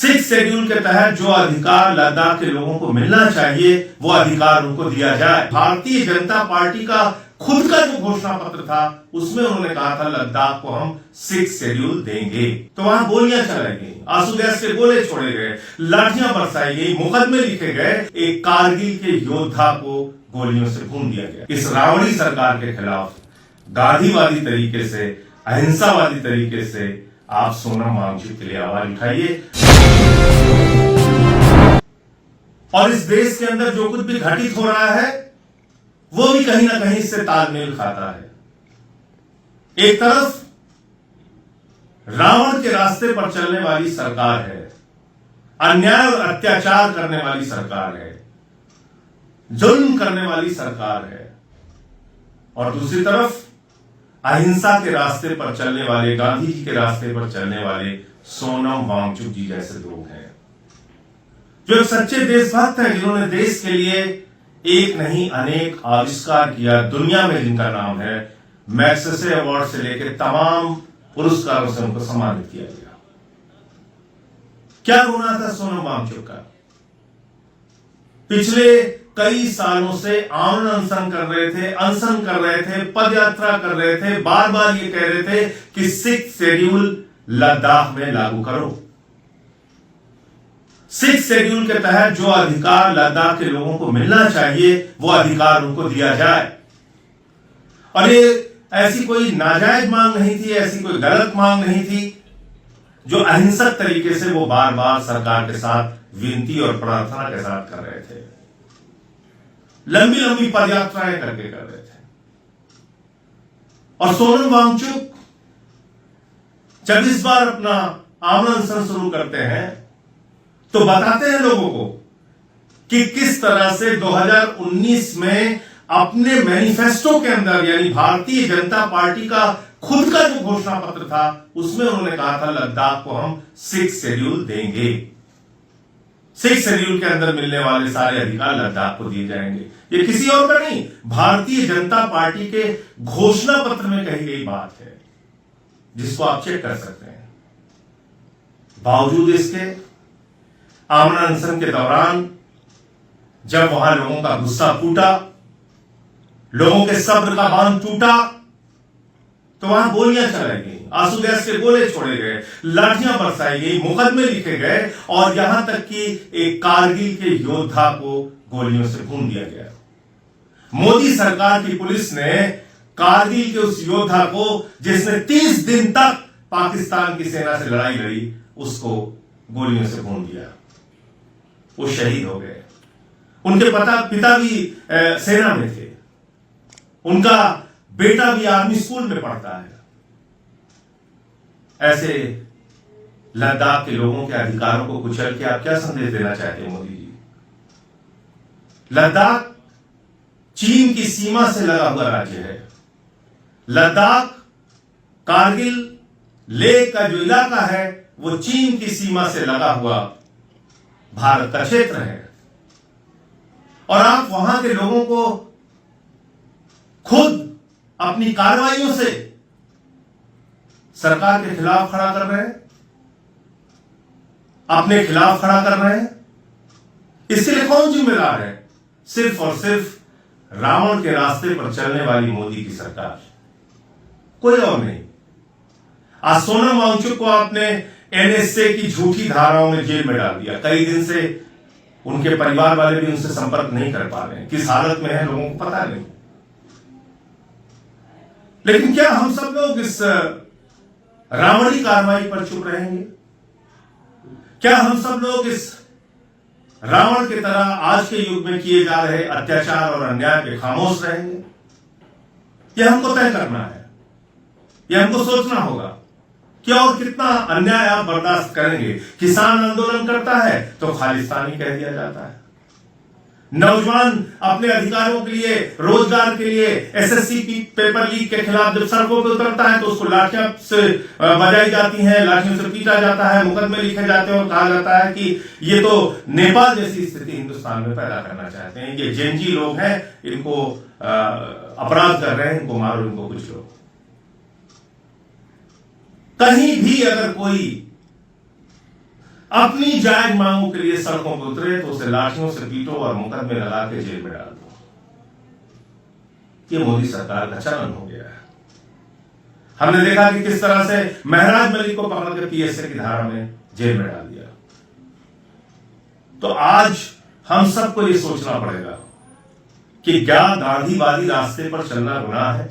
Six schedule के तहत जो अधिकार लद्दाख के लोगों को मिलना चाहिए वो अधिकार उनको दिया जाए। भारतीय जनता पार्टी का खुद का जो घोषणा पत्र था उसमें उन्होंने कहा था लद्दाख को हम सिक्स शेड्यूल देंगे। तो वहां गोलियां चलाई गई, आंसू गैस के गोले छोड़े गए, लाठियां बरसाई गई, मुकदमे लिखे गए, एक कारगिल के योद्धा को गोलियों से भून दिया गया। इस रावणी सरकार के खिलाफ गांधीवादी तरीके से, अहिंसावादी तरीके से आप सोनम वांगचुक के लिए आवाज उठाइए। और इस देश के अंदर जो कुछ भी घटित हो रहा है वो भी कहीं ना कहीं इससे तालमेल खाता है। एक तरफ रावण के रास्ते पर चलने वाली सरकार है, अन्याय और अत्याचार करने वाली सरकार है, जुल्म करने वाली सरकार है, और दूसरी तरफ अहिंसा के रास्ते पर चलने वाले, गांधी जी के रास्ते पर चलने वाले सोनम वांगचुक जी जैसे लोग हैं जो सच्चे देशभक्त हैं, जिन्होंने देश के लिए एक नहीं अनेक आविष्कार किया, दुनिया में जिनका नाम है। मैग्सेसे अवार्ड से लेकर तमाम पुरस्कारों से उनको सम्मानित किया गया। क्या होना था सोनम वांगचुक का? पिछले कई सालों से आमरण अनशन कर रहे थे, पदयात्रा कर रहे थे, बार बार ये कह रहे थे कि सिक्स शेड्यूल लद्दाख में लागू करो। सिक्स शेड्यूल के तहत जो अधिकार लद्दाख के लोगों को मिलना चाहिए वो अधिकार उनको दिया जाए। और ये ऐसी कोई नाजायज मांग नहीं थी, ऐसी कोई गलत मांग नहीं थी, जो अहिंसक तरीके से वो बार बार सरकार के साथ विनती और प्रार्थना के साथ कर रहे थे, लंबी लंबी पदयात्राएं करके कर रहे थे। और सोनम वांगचुक जब इस बार अपना आमरण अनशन शुरू करते हैं तो बताते हैं लोगों को कि किस तरह से 2019 में अपने मैनिफेस्टो के अंदर, यानी भारतीय जनता पार्टी का खुद का जो घोषणा पत्र था उसमें उन्होंने कहा था लद्दाख को हम सिक्स शेड्यूल देंगे। सिक्स शेड्यूल के अंदर मिलने वाले सारे अधिकार लद्दाख को दिए जाएंगे। ये किसी और का नहीं, भारतीय जनता पार्टी के घोषणा पत्र में कही गई बात है, जिसको आप चेक कर सकते हैं। बावजूद इसके आमरण अनशन के दौरान जब वहां लोगों का गुस्सा फूटा, लोगों के सब्र का बांध टूटा, तो वहां गोलियां चलाई गई, आंसू गैस के गोले छोड़े गए, लाठियां बरसाई गई, मुकदमे लिखे गए, और यहां तक कि एक कारगिल के योद्धा को गोलियों से भून दिया गया। मोदी सरकार की पुलिस ने कारगिल के उस योद्धा को, जिसने 30 दिन तक पाकिस्तान की सेना से लड़ाई लड़ी, उसको गोलियों से भून दिया। वो शहीद हो गए। उनके पिता भी सेना में थे, उनका बेटा भी आर्मी स्कूल में पढ़ता है। ऐसे लद्दाख के लोगों के अधिकारों को कुचल के आप क्या संदेश देना चाहते हैं मोदी जी? लद्दाख चीन की सीमा से लगा हुआ राज्य है। लद्दाख, कारगिल, लेह का जो इलाका है वो चीन की सीमा से लगा हुआ भारत का क्षेत्र है। और आप वहां के लोगों को खुद अपनी कार्रवाइयों से सरकार के खिलाफ खड़ा कर रहे हैं, अपने खिलाफ खड़ा कर रहे हैं। इसके लिए कौन जिम्मेदार है? सिर्फ और सिर्फ रावण के रास्ते पर चलने वाली मोदी की सरकार, कोई और नहीं। आज सोनम वांगचुक को आपने एनएसए की झूठी धाराओं में जेल में डाल दिया। कई दिन से उनके परिवार वाले भी उनसे संपर्क नहीं कर पा रहे हैं, किस हालत में है लोगों को पता नहीं। लेकिन क्या हम सब लोग इस रावणी कार्रवाई पर चुप रहेंगे? क्या हम सब लोग इस रावण की तरह आज के युग में किए जा रहे अत्याचार और अन्याय पे खामोश रहेंगे? यह हमको तय करना है, यह हमको सोचना होगा कि और कितना अन्याय आप बर्दाश्त करेंगे। किसान आंदोलन करता है तो खालिस्तानी कह दिया जाता है। नौजवान अपने अधिकारों के लिए, रोजगार के लिए, एसएससी पेपर लीक के खिलाफ जब सड़कों पर उतरता है तो उसको लाठियां से बजाई जाती हैं, लाठियों से पीटा जाता है, मुकदमे लिखे जाते हैं और कहा जाता है कि ये तो नेपाल जैसी स्थिति हिंदुस्तान में पैदा करना चाहते हैं, ये जेनजी लोग हैं, इनको अपराध कर रहे हैं, इनको मारो, इनको कुछ लो। कहीं भी अगर कोई अपनी जायज मांगों के लिए सड़कों पर उतरे तो उसे लाठियों से पीटो और मुकदमे लगा के जेल में डाल दो। ये मोदी सरकार का चलन हो गया है। हमने देखा कि किस तरह से महराज मलिक को पकड़ के पीएसए की धारा में जेल में डाल दिया। तो आज हम सबको ये सोचना पड़ेगा कि क्या गांधीवादी रास्ते पर चलना गुनाह है?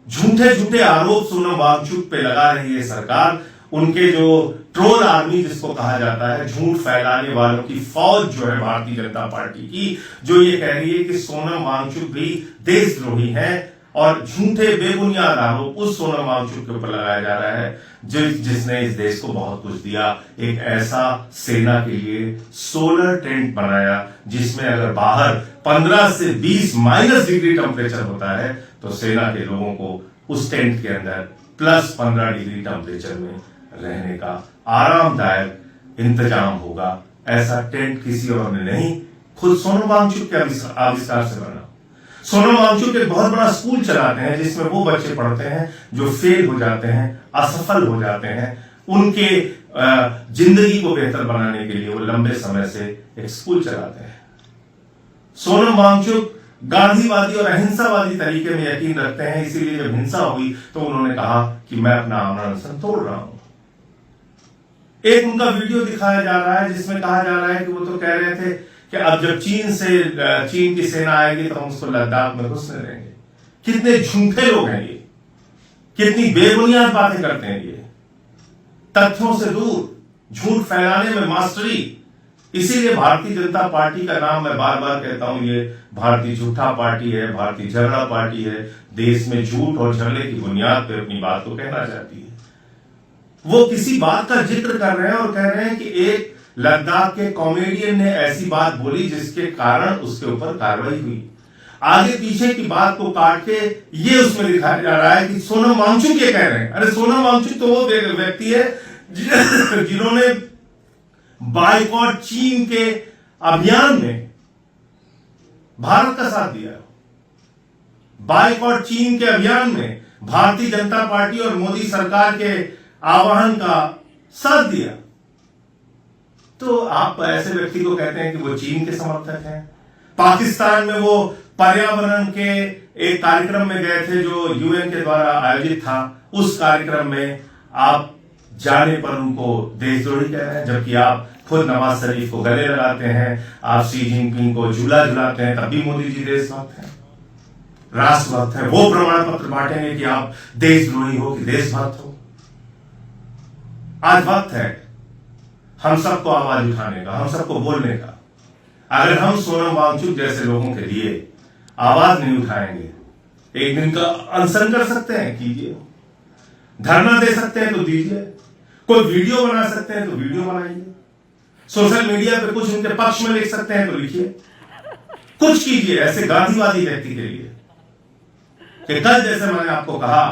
झूठे झूठे आरोप सोनम वांगचुक पे लगा रही है सरकार। उनके जो ट्रोल आर्मी जिसको कहा जाता है, झूठ फैलाने वालों की फौज जो है भारतीय जनता पार्टी की, जो ये कह रही है कि सोनम वांगचुक भी देशद्रोही है और झूठे बेबुनियाद आरोप उस सोनम वांगचुक के ऊपर लगाया जा रहा है जिसने इस देश को बहुत कुछ दिया। एक ऐसा सेना के लिए सोलर टेंट बनाया जिसमें अगर बाहर 15 से 20 माइनस डिग्री टेम्परेचर होता है तो सेना के लोगों को उस टेंट के अंदर प्लस 15 डिग्री टेम्परेचर में रहने का आरामदायक इंतजाम होगा। ऐसा टेंट किसी और ने नहीं, खुद सोनम वांगचुक के आविष्कार से बना। सोनम वांगचुक एक बहुत बड़ा स्कूल चलाते हैं जिसमें वो बच्चे पढ़ते हैं जो फेल हो जाते हैं, असफल हो जाते हैं। उनके जिंदगी को बेहतर बनाने के लिए वो लंबे समय से एक स्कूल चलाते हैं। सोनम वांगचुक गांधीवादी और अहिंसावादी तरीके में यकीन रखते हैं, इसीलिए जब हिंसा हुई तो उन्होंने कहा कि मैं अपना आमरण अनशन तोड़ रहा हूं। एक उनका वीडियो दिखाया जा रहा है जिसमें कहा जा रहा है कि वो तो कह रहे थे कि अब जब चीन की सेना आएगी तो हम उसको लद्दाख में घुसने देंगे। कितने झूठे लोग हैं ये, कितनी बेबुनियाद बातें करते हैं ये, तथ्यों से दूर, झूठ फैलाने में मास्टरी। इसीलिए भारतीय जनता पार्टी का नाम मैं बार बार कहता हूं, ये भारतीय झूठा पार्टी है, भारतीय झगड़ा पार्टी है। देश में झूठ और झगड़े की बुनियाद पे अपनी बात को कहना चाहती है। वो किसी बात का जिक्र कर रहे हैं और कह रहे हैं कि एक लद्दाख के कॉमेडियन ने ऐसी बात बोली जिसके कारण उसके ऊपर कार्रवाई हुई। आगे पीछे की बात को काट के ये उसमें दिखाया जा रहा है कि सोनम वांगचुक ये कह रहे हैं। अरे सोनम वांगचुक तो वो व्यक्ति है जिन्होंने बाइकॉट चीन के अभियान में भारत का साथ दिया। बाइकॉट चीन के अभियान में भारतीय जनता पार्टी और मोदी सरकार के आह्वान का साथ दिया। तो आप ऐसे व्यक्ति को कहते हैं कि वो चीन के समर्थक हैं। पाकिस्तान में वो पर्यावरण के एक कार्यक्रम में गए थे जो यूएन के द्वारा आयोजित था। उस कार्यक्रम में आप जाने पर उनको देशद्रोही कह रहे हैं, जबकि आप खुद नवाज शरीफ को गले लगाते हैं, आप शी जिनपिंग को झूला झुलाते हैं, तब भी मोदी जी देशभक्त हैं, राष्ट्रभक्त हैं। वो प्रमाण पत्र बांटेंगे कि आप देशद्रोही हो कि देशभक्त हो। आज वक्त है हम सबको आवाज उठाने का, हम सबको बोलने का। अगर हम सोनम वांगचुक जैसे लोगों के लिए आवाज नहीं उठाएंगे, एक दिन का अनशन कर सकते हैं, कीजिए। धरना दे सकते हैं तो दीजिए। कोई वीडियो बना सकते हैं तो वीडियो बनाइए। सोशल मीडिया पे कुछ उनके पक्ष में लिख सकते हैं तो लिखिए। कुछ कीजिए ऐसे गांधीवादी व्यक्ति के लिए कि कल जैसे मैंने आपको कहा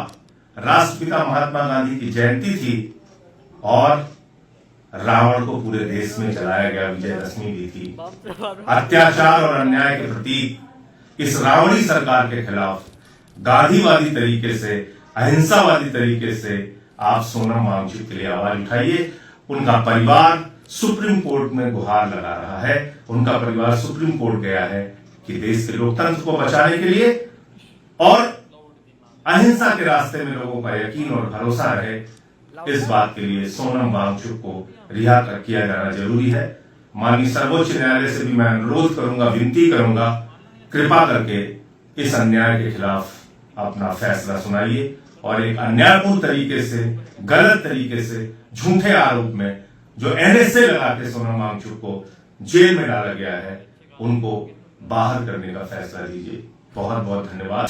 राष्ट्रपिता महात्मा गांधी की जयंती थी और रावण को पूरे देश में जलाया गया, विजयदशमी भी थी। अत्याचार और अन्याय के प्रतीक इस रावणी सरकार के खिलाफ गांधीवादी तरीके से, अहिंसावादी तरीके से आप सोनम वांगचुक के लिए आवाज उठाइए। उनका परिवार सुप्रीम कोर्ट में गुहार लगा रहा है। उनका परिवार सुप्रीम कोर्ट गया है कि देश के लोकतंत्र को बचाने के लिए और अहिंसा के रास्ते में लोगों का यकीन और भरोसा रहे, इस बात के लिए सोनम वांगचुक को रिहा किया जाना जरूरी है। माननीय सर्वोच्च न्यायालय से भी मैं अनुरोध करूंगा, विनती करूंगा, कृपा करके इस अन्याय के खिलाफ अपना फैसला सुनाइए और एक अन्यायपूर्ण तरीके से, गलत तरीके से, झूठे आरोप में जो एनएसए लगा के सोनम वांगचुक को जेल में डाला गया है, उनको बाहर करने का फैसला लीजिए। बहुत बहुत धन्यवाद।